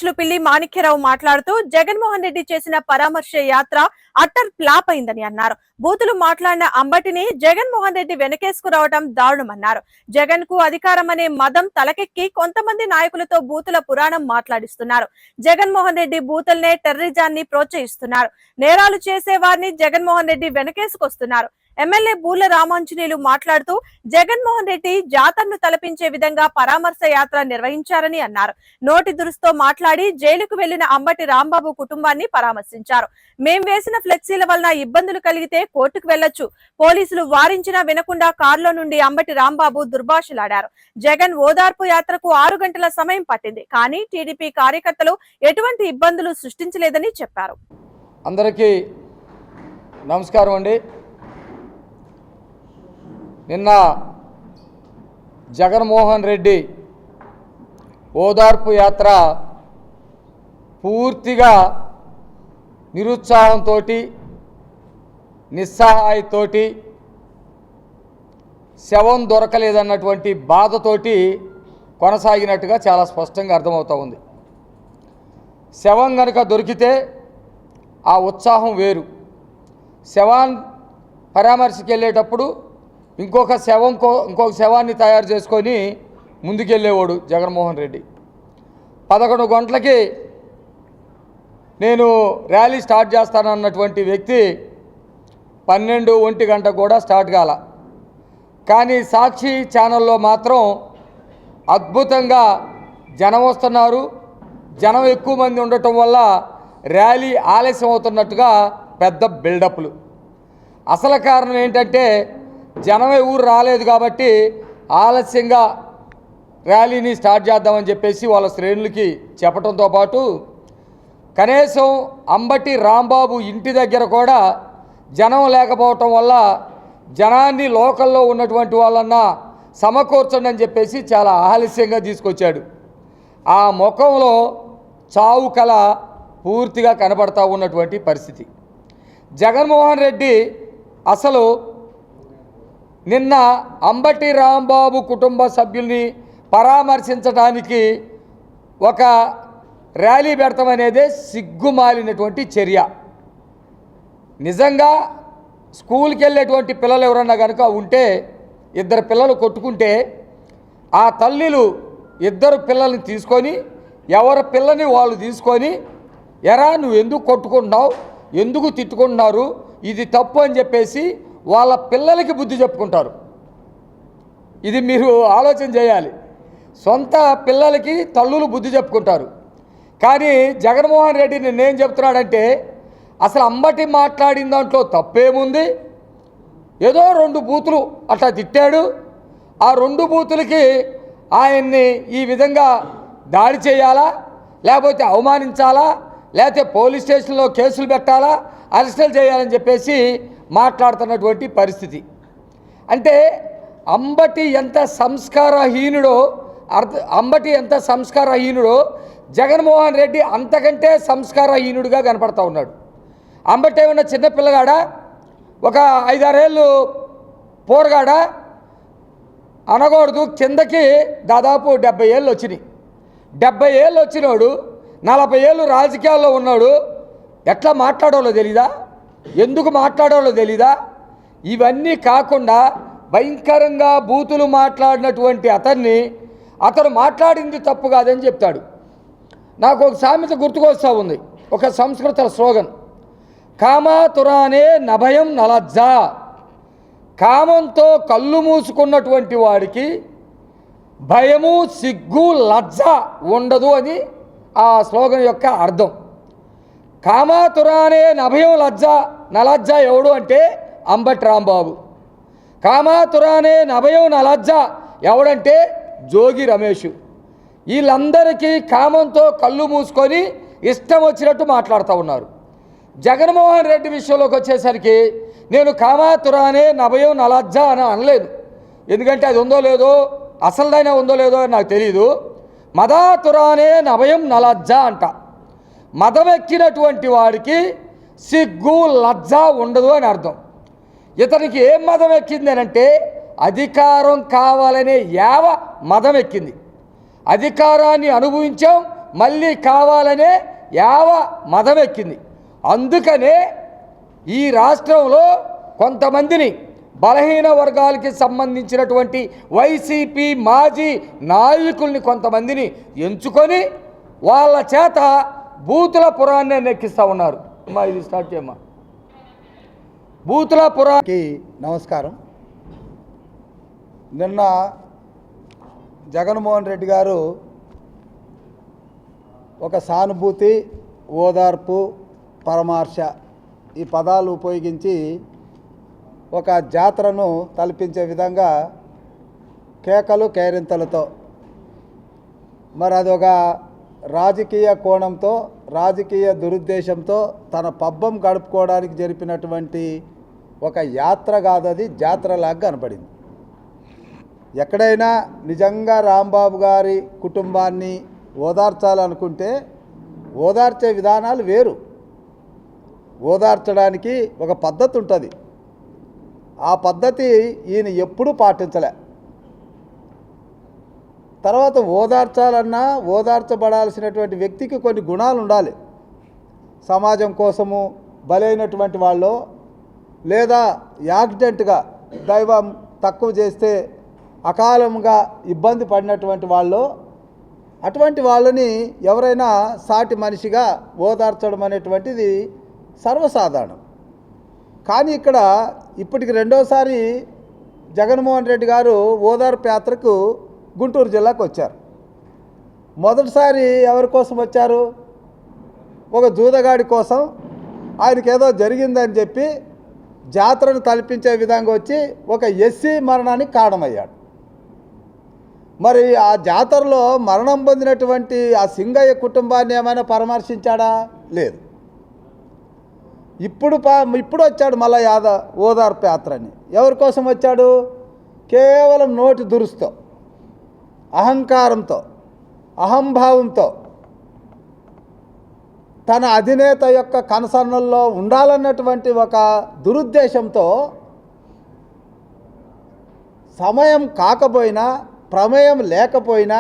అధ్యక్షులు పిల్లి మాణిక్యరావు మాట్లాడుతూ జగన్మోహన్ రెడ్డి చేసిన పరామర్శ యాత్ర అట్టర్ ఫ్లాప్ అయిందని అన్నారు. బూతులు మాట్లాడిన అంబటిని జగన్మోహన్ రెడ్డి వెనకేసుకురావడం దారుణమన్నారు. జగన్ కు అధికారం అనే మదం తలకెక్కి కొంతమంది నాయకులతో బూతుల పురాణం మాట్లాడిస్తున్నారు. జగన్మోహన్ రెడ్డి బూతులనే టెర్రరిజాన్ని ప్రోత్సహిస్తున్నారు. నేరాలు చేసే వారిని జగన్మోహన్ రెడ్డి వెనకేసుకొస్తున్నారు. ఎమ్మెల్యే బూల రామాంజనేయులు మాట్లాడుతూ జగన్మోహన్ రెడ్డి జాతరను తలపించే విధంగా పరామర్శ యాత్ర నిర్వహించారని అన్నారు. నోటి దురుస్తో మాట్లాడి జైలుకు వెళ్లిన అంబటి రాంబాబు కుటుంబాన్ని పరామర్శించారు. మేం వేసిన ఫ్లెక్సీల వలన ఇబ్బందులు కలిగితే కోర్టుకు వెళ్లొచ్చు, పోలీసులు వారించినా వినకుండా కారులో నుండి అంబటి రాంబాబు దుర్భాషలాడారు. జగన్ ఓదార్పు యాత్రకు 6 గంటల సమయం పట్టింది, కానీ టీడీపీ కార్యకర్తలు ఎటువంటి ఇబ్బందులు సృష్టించలేదని చెప్పారు. అందరికీ నమస్కారం అండి. నిన్న జగన్మోహన్ రెడ్డి ఓదార్పు యాత్ర పూర్తిగా నిరుత్సాహంతో నిస్సహాయతో శవం దొరకలేదన్నటువంటి బాధతోటి కొనసాగినట్టుగా చాలా స్పష్టంగా అర్థమవుతూ ఉంది. శవం కనుక దొరికితే ఆ ఉత్సాహం వేరు. శవాన్ని పరామర్శకి వెళ్ళేటప్పుడు ఇంకొక శవాన్ని తయారు చేసుకొని ముందుకెళ్ళేవాడు జగన్మోహన్ రెడ్డి. 11 గంటలకి నేను ర్యాలీ స్టార్ట్ చేస్తానన్నటువంటి వ్యక్తి 12-1 గంట కూడా స్టార్ట్ కాల. కానీ సాక్షి ఛానల్లో మాత్రం అద్భుతంగా జనం వస్తున్నారు, జనం ఎక్కువ మంది ఉండటం వల్ల ర్యాలీ ఆలస్యం అవుతున్నట్టుగా పెద్ద బిల్డప్లు. అసలు కారణం ఏంటంటే జనమే ఊరు రాలేదు కాబట్టి ఆలస్యంగా ర్యాలీని స్టార్ట్ చేద్దామని చెప్పేసి వాళ్ళ శ్రేణులకి చెప్పడంతో పాటు కనీసం అంబటి రాంబాబు ఇంటి దగ్గర కూడా జనం లేకపోవటం వల్ల జనాన్ని లోకల్లో ఉన్నటువంటి వాళ్ళన్నా సమకూర్చండి అని చెప్పేసి చాలా ఆలస్యంగా తీసుకొచ్చాడు. ఆ ముఖంలో చావు కళ పూర్తిగా కనబడతా ఉన్నటువంటి పరిస్థితి. జగన్మోహన్ రెడ్డి అసలు నిన్న అంబటి రాంబాబు కుటుంబ సభ్యుల్ని పరామర్శించడానికి ఒక ర్యాలీ పెడతాం అనేదే సిగ్గుమాలినటువంటి చర్య. నిజంగా స్కూల్కి వెళ్ళేటువంటి పిల్లలు ఎవరన్నా కనుక ఉంటే, 2 పిల్లలు కొట్టుకుంటే ఆ తల్లిలు 2 పిల్లల్ని తీసుకొని ఎవరి పిల్లని వాళ్ళు తీసుకొని, ఎరా నువ్వు ఎందుకు కొట్టుకుంటున్నావు, ఎందుకు తిట్టుకుంటున్నారు, ఇది తప్పు అని చెప్పేసి వాళ్ళ పిల్లలకి బుద్ధి చెప్పుకుంటారు. ఇది మీరు ఆలోచన చేయాలి. సొంత పిల్లలకి తల్లులు బుద్ధి చెప్పుకుంటారు. కానీ జగన్మోహన్ రెడ్డి నిన్నేం చెప్తున్నాడంటే, అసలు అంబటి మాట్లాడిన దాంట్లో తప్పేముంది, ఏదో 2 బూతులు అట్లా తిట్టాడు, ఆ 2 బూతులకి ఆయన్ని ఈ విధంగా దాడి చేయాలా, లేకపోతే అవమానించాలా, లేకపోతే పోలీస్ స్టేషన్లో కేసులు పెట్టాలా, అరెస్టులు చేయాలని చెప్పేసి మాట్లాడుతున్నటువంటి పరిస్థితి. అంటే అంబటి ఎంత సంస్కారహీనుడో జగన్మోహన్ రెడ్డి అంతకంటే సంస్కారహీనుడిగా కనపడతా ఉన్నాడు. అంబటి ఏమన్నా చిన్నపిల్లగాడా, ఒక 5-6 ఏళ్ళు పోరగాడా అనకూడదు. కిందకి దాదాపు 70 ఏళ్ళు వచ్చినాయి. 70 ఏళ్ళు వచ్చినోడు 40 ఏళ్ళు రాజకీయాల్లో ఉన్నాడు. ఎట్లా మాట్లాడాలో తెలీదా, ఎందుకు మాట్లాడాలో తెలీదా? ఇవన్నీ కాకుండా భయంకరంగా బూతులు మాట్లాడినటువంటి అతను మాట్లాడింది తప్పు కాదని చెప్తాడు. నాకు ఒక సామెత గుర్తుకొస్తూ ఉంది, ఒక సంస్కృత స్లోగన్, కామాతురానే నభయం నలజ్జ. కామంతో కళ్ళు మూసుకున్నటువంటి వాడికి భయము, సిగ్గు, లజ్జ ఉండదు అని ఆ స్లోగన్ యొక్క అర్థం. కామాతురానే నభయం నలజ్జ ఎవడు అంటే అంబటి రాంబాబు. కామాతురానే నభయం నలజ్జ ఎవడంటే జోగి రమేష్. వీళ్ళందరికీ కామంతో కళ్ళు మూసుకొని ఇష్టం వచ్చినట్టు మాట్లాడుతూ ఉన్నారు. జగన్మోహన్ రెడ్డి విషయంలోకి వచ్చేసరికి నేను కామాతురానే నభయం నలజ్జ అని అనలేదు. ఎందుకంటే అది ఉందో లేదో, అసలుదైనా ఉందో లేదో అని నాకు తెలియదు. మదాతురానే నభయం నలజ్జ అంట. మదమెక్కినటువంటి వాడికి సిగ్గు, లజ్జ ఉండదు అని అర్థం. ఇతనికి ఏం మదం ఎక్కింది అంటే అధికారం కావాలనే యావ మదం ఎక్కింది. అధికారాన్ని అనుభవించాం, మళ్ళీ కావాలనే మదమెక్కింది. అందుకనే ఈ రాష్ట్రంలో కొంతమందిని బలహీన వర్గాలకి సంబంధించినటువంటి వైసీపీ మాజీ నాయకుల్ని కొంతమందిని ఎంచుకొని వాళ్ళ చేత బూతుల పురాణాన్ని నెక్కిస్తూ ఉన్నారు. అమ్మా ఇది స్టార్ట్ చేయమ్మా. బూతుల పురాణకి నమస్కారం. నిన్న జగన్మోహన్ రెడ్డి గారు ఒక సానుభూతి, ఓదార్పు, పరామర్శ ఈ పదాలు ఉపయోగించి ఒక జాతరను తలపించే విధంగా కేకలు కేరింతలతో మరి అదొక రాజకీయ కోణంతో, రాజకీయ దురుద్దేశంతో తన పబ్బం గడుపుకోవడానికి జరిపినటువంటి ఒక యాత్ర కాదది, జాతరలాగా కనపడింది. ఎక్కడైనా నిజంగా రాంబాబు గారి కుటుంబాన్ని ఓదార్చాలనుకుంటే ఓదార్చే విధానాలు వేరు. ఓదార్చడానికి ఒక పద్ధతి ఉంటుంది. ఆ పద్ధతి ఈయన ఎప్పుడూ పాటించలే. తర్వాత ఓదార్చాలన్నా ఓదార్చబడాల్సినటువంటి వ్యక్తికి కొన్ని గుణాలు ఉండాలి. సమాజం కోసము బలైనటువంటి వాళ్ళు, లేదా యాక్సిడెంట్గా దైవం తక్కువ చేస్తే అకాలంగా ఇబ్బంది పడినటువంటి వాళ్ళు, అటువంటి వాళ్ళని ఎవరైనా సాటి మనిషిగా ఓదార్చడం అనేటువంటిది సర్వసాధారణం. కానీ ఇక్కడ ఇప్పటికి రెండోసారి జగన్మోహన్ రెడ్డి గారు ఓదార్పు యాత్రకు గుంటూరు జిల్లాకు వచ్చారు. మొదటిసారి ఎవరి కోసం వచ్చారు? ఒక జూదగాడి కోసం. ఆయనకేదో జరిగిందని చెప్పి జాతరను తలపించే విధంగా వచ్చి ఒక ఎస్సీ మరణానికి కారణమయ్యాడు. మరి ఆ జాతరలో మరణం పొందినటువంటి ఆ సింగయ్య కుటుంబాన్ని ఏమైనా పరామర్శించాడా? లేదు. ఇప్పుడు వచ్చాడు మళ్ళా ఓదార్పు యాత్రని. ఎవరి కోసం వచ్చాడు? కేవలం నోటి దురుస్తో, అహంకారంతో, అహంభావంతో, తన అధినేత యొక్క కనసన్నల్లో ఉండాలన్నటువంటి ఒక దురుద్దేశంతో సమయం కాకపోయినా, ప్రమేయం లేకపోయినా,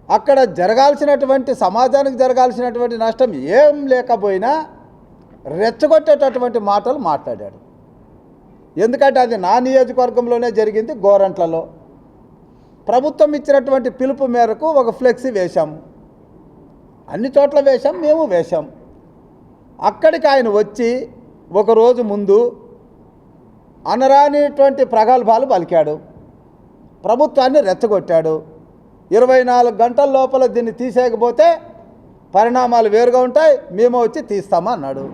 అక్కడ జరగాల్సినటువంటి సమాజానికి జరగాల్సినటువంటి నష్టం ఏం లేకపోయినా రెచ్చగొట్టేటటువంటి మాటలు మాట్లాడాడు. ఎందుకంటే అది నా నియోజకవర్గంలోనే జరిగింది. గోరంట్లలో ప్రభుత్వం ఇచ్చినటువంటి పిలుపు మేరకు ఒక ఫ్లెక్సీ వేశాము. అన్ని చోట్ల వేశాం, మేము వేశాం. అక్కడికి ఆయన వచ్చి ఒకరోజు ముందు అనరానిటువంటి ప్రగల్భాలు పలికాడు, ప్రభుత్వాన్ని రెచ్చగొట్టాడు. 24 గంటల లోపల దీన్ని తీసేయకపోతే పరిణామాలు వేరుగా ఉంటాయి, మేము వచ్చి తీస్తామా అన్నాడు.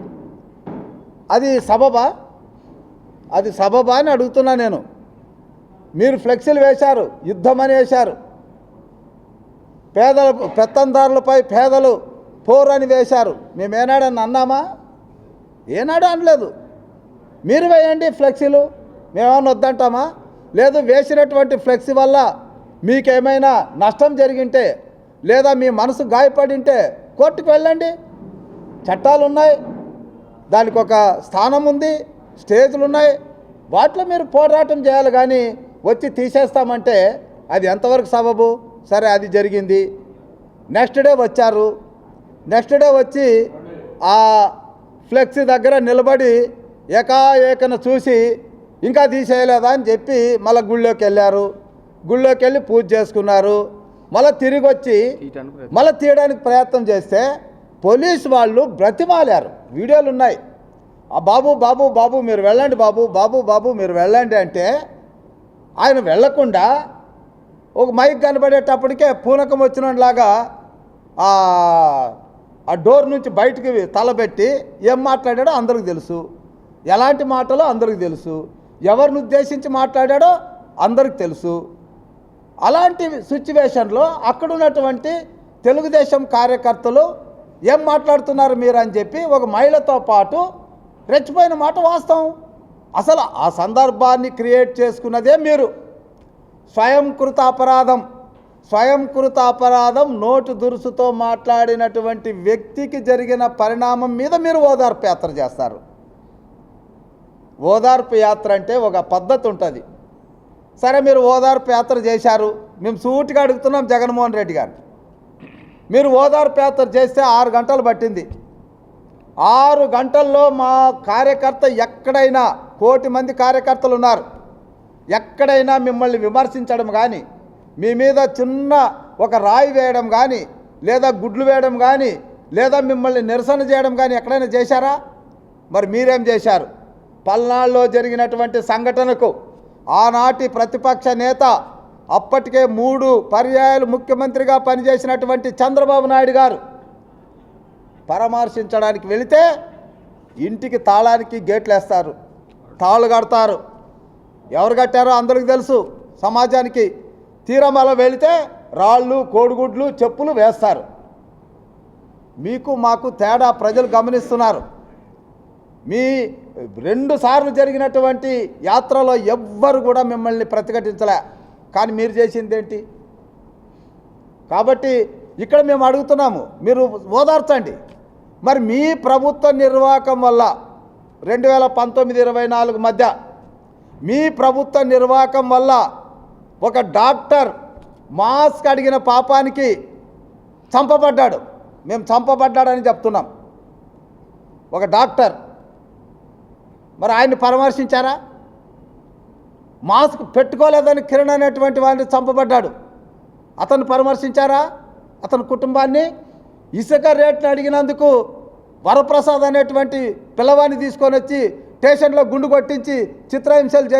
అది సబబా? అది సబబా అని అడుగుతున్నా నేను. మీరు ఫ్లెక్సీలు వేశారు, యుద్ధమని వేశారు, పెత్తందారులపై పేదలు పోరని వేశారు. మేమేనాడని అన్నామా? ఏనాడు అనలేదు. మీరు వేయండి ఫ్లెక్సీలు, మేమేమన్నా వద్దంటామా? లేదు, వేసినటువంటి ఫ్లెక్సీ వల్ల మీకేమైనా నష్టం జరిగింటే, లేదా మీ మనసు గాయపడింటే కోర్టుకు వెళ్ళండి. చట్టాలు ఉన్నాయి, దానికి ఒక స్థానం ఉంది, స్టేజ్లు ఉన్నాయి, వాటిలో మీరు పోరాటం చేయాలి. కానీ వచ్చి తీసేస్తామంటే అది ఎంతవరకు సబబు? సరే, అది జరిగింది. నెక్స్ట్ డే వచ్చారు. నెక్స్ట్ డే వచ్చి ఆ ఫ్లెక్సీ దగ్గర నిలబడి ఏకాఏకన చూసి ఇంకా తీసేయలేదా అని చెప్పి మళ్ళీ గుళ్ళోకి వెళ్ళారు. గుళ్ళోకి వెళ్ళి పూజ చేసుకున్నారు. మళ్ళీ తిరిగి వచ్చి మళ్ళీ తీయడానికి ప్రయత్నం చేస్తే పోలీసు వాళ్ళు బ్రతిమాలారు. వీడియోలు ఉన్నాయి. ఆ బాబు బాబు బాబు మీరు వెళ్ళండి, బాబు బాబు బాబు మీరు వెళ్ళండి అంటే ఆయన వెళ్లకుండా ఒక మైక్ కనబడేటప్పటికే పూనకం వచ్చినలాగా ఆ డోర్ నుంచి బయటికి తలబెట్టి ఏం మాట్లాడాడో అందరికి తెలుసు, ఎలాంటి మాటలో అందరికి తెలుసు, ఎవరిని ఉద్దేశించి మాట్లాడాడో అందరికి తెలుసు. అలాంటి సిచ్యువేషన్లో అక్కడ ఉన్నటువంటి తెలుగుదేశం కార్యకర్తలు ఏం మాట్లాడుతున్నారు మీరు అని చెప్పి ఒక మహిళతో పాటు రెచ్చిపోయిన మాట వాస్తవం. అసలు ఆ సందర్భాన్ని క్రియేట్ చేసుకున్నదే మీరు. స్వయంకృత అపరాధం నోటు దురుసుతో మాట్లాడినటువంటి వ్యక్తికి జరిగిన పరిణామం మీద మీరు ఓదార్పు యాత్ర చేస్తారు. ఓదార్పు యాత్ర అంటే ఒక పద్ధతి ఉంటుంది. సరే, మీరు ఓదార్పు యాత్ర చేశారు. మేము సూటిగా అడుగుతున్నాం జగన్మోహన్ రెడ్డి గారు, మీరు ఓదార్పు యాత్ర చేస్తే 6 గంటలు పట్టింది. 6 గంటల్లో మా కార్యకర్త ఎక్కడైనా 1 కోటి మంది కార్యకర్తలు ఉన్నారు. ఎక్కడైనా మిమ్మల్ని విమర్శించడం కానీ, మీ మీద చిన్న ఒక రాయి వేయడం కానీ, లేదా గుడ్లు వేయడం కానీ, లేదా మిమ్మల్ని నిరసన చేయడం కానీ ఎక్కడైనా చేశారా? మరి మీరేం చేశారు? పల్నాడులో జరిగినటువంటి సంఘటనకు ఆనాటి ప్రతిపక్ష నేత, అప్పటికే 3 పర్యాయాలు ముఖ్యమంత్రిగా పనిచేసినటువంటి చంద్రబాబు నాయుడు గారు పరామర్శించడానికి వెళితే ఇంటికి తాళానికి గేట్లు వేస్తారు, తాళ్ళు కడతారు. ఎవరు కట్టారో అందరికీ తెలుసు సమాజానికి. తీరమల వెళితే రాళ్ళు, కోడిగుడ్లు, చెప్పులు వేస్తారు. మీకు మాకు తేడా ప్రజలు గమనిస్తున్నారు. మీ 2 సార్లు జరిగినటువంటి యాత్రలో ఎవ్వరు కూడా మిమ్మల్ని ప్రతిఘటించలే, కానీ మీరు చేసింది ఏంటి? కాబట్టి ఇక్కడ మేము అడుగుతున్నాము, మీరు ఓదార్చండి. మరి మీ ప్రభుత్వ నిర్వాహకం వల్ల 2019-24 మధ్య మీ ప్రభుత్వ నిర్వాహకం వల్ల ఒక డాక్టర్ మాస్క్ అడిగిన పాపానికి చంపబడ్డాడు. మేము చంపబడ్డాడని చెప్తున్నాం. ఒక డాక్టర్, మరి ఆయన్ని పరామర్శించారా? మాస్క్ పెట్టుకోలేదని కిరణ్ అనేటువంటి వాడిని చంపబడ్డాడు, అతను పరామర్శించారా? అతని కుటుంబాన్ని ఇసుక రేట్ని అడిగినందుకు వరప్రసాద్ అనేటువంటి పిల్లవాడిని తీసుకొని వచ్చి స్టేషన్లో గుండు కొట్టించి చిత్రహింసలు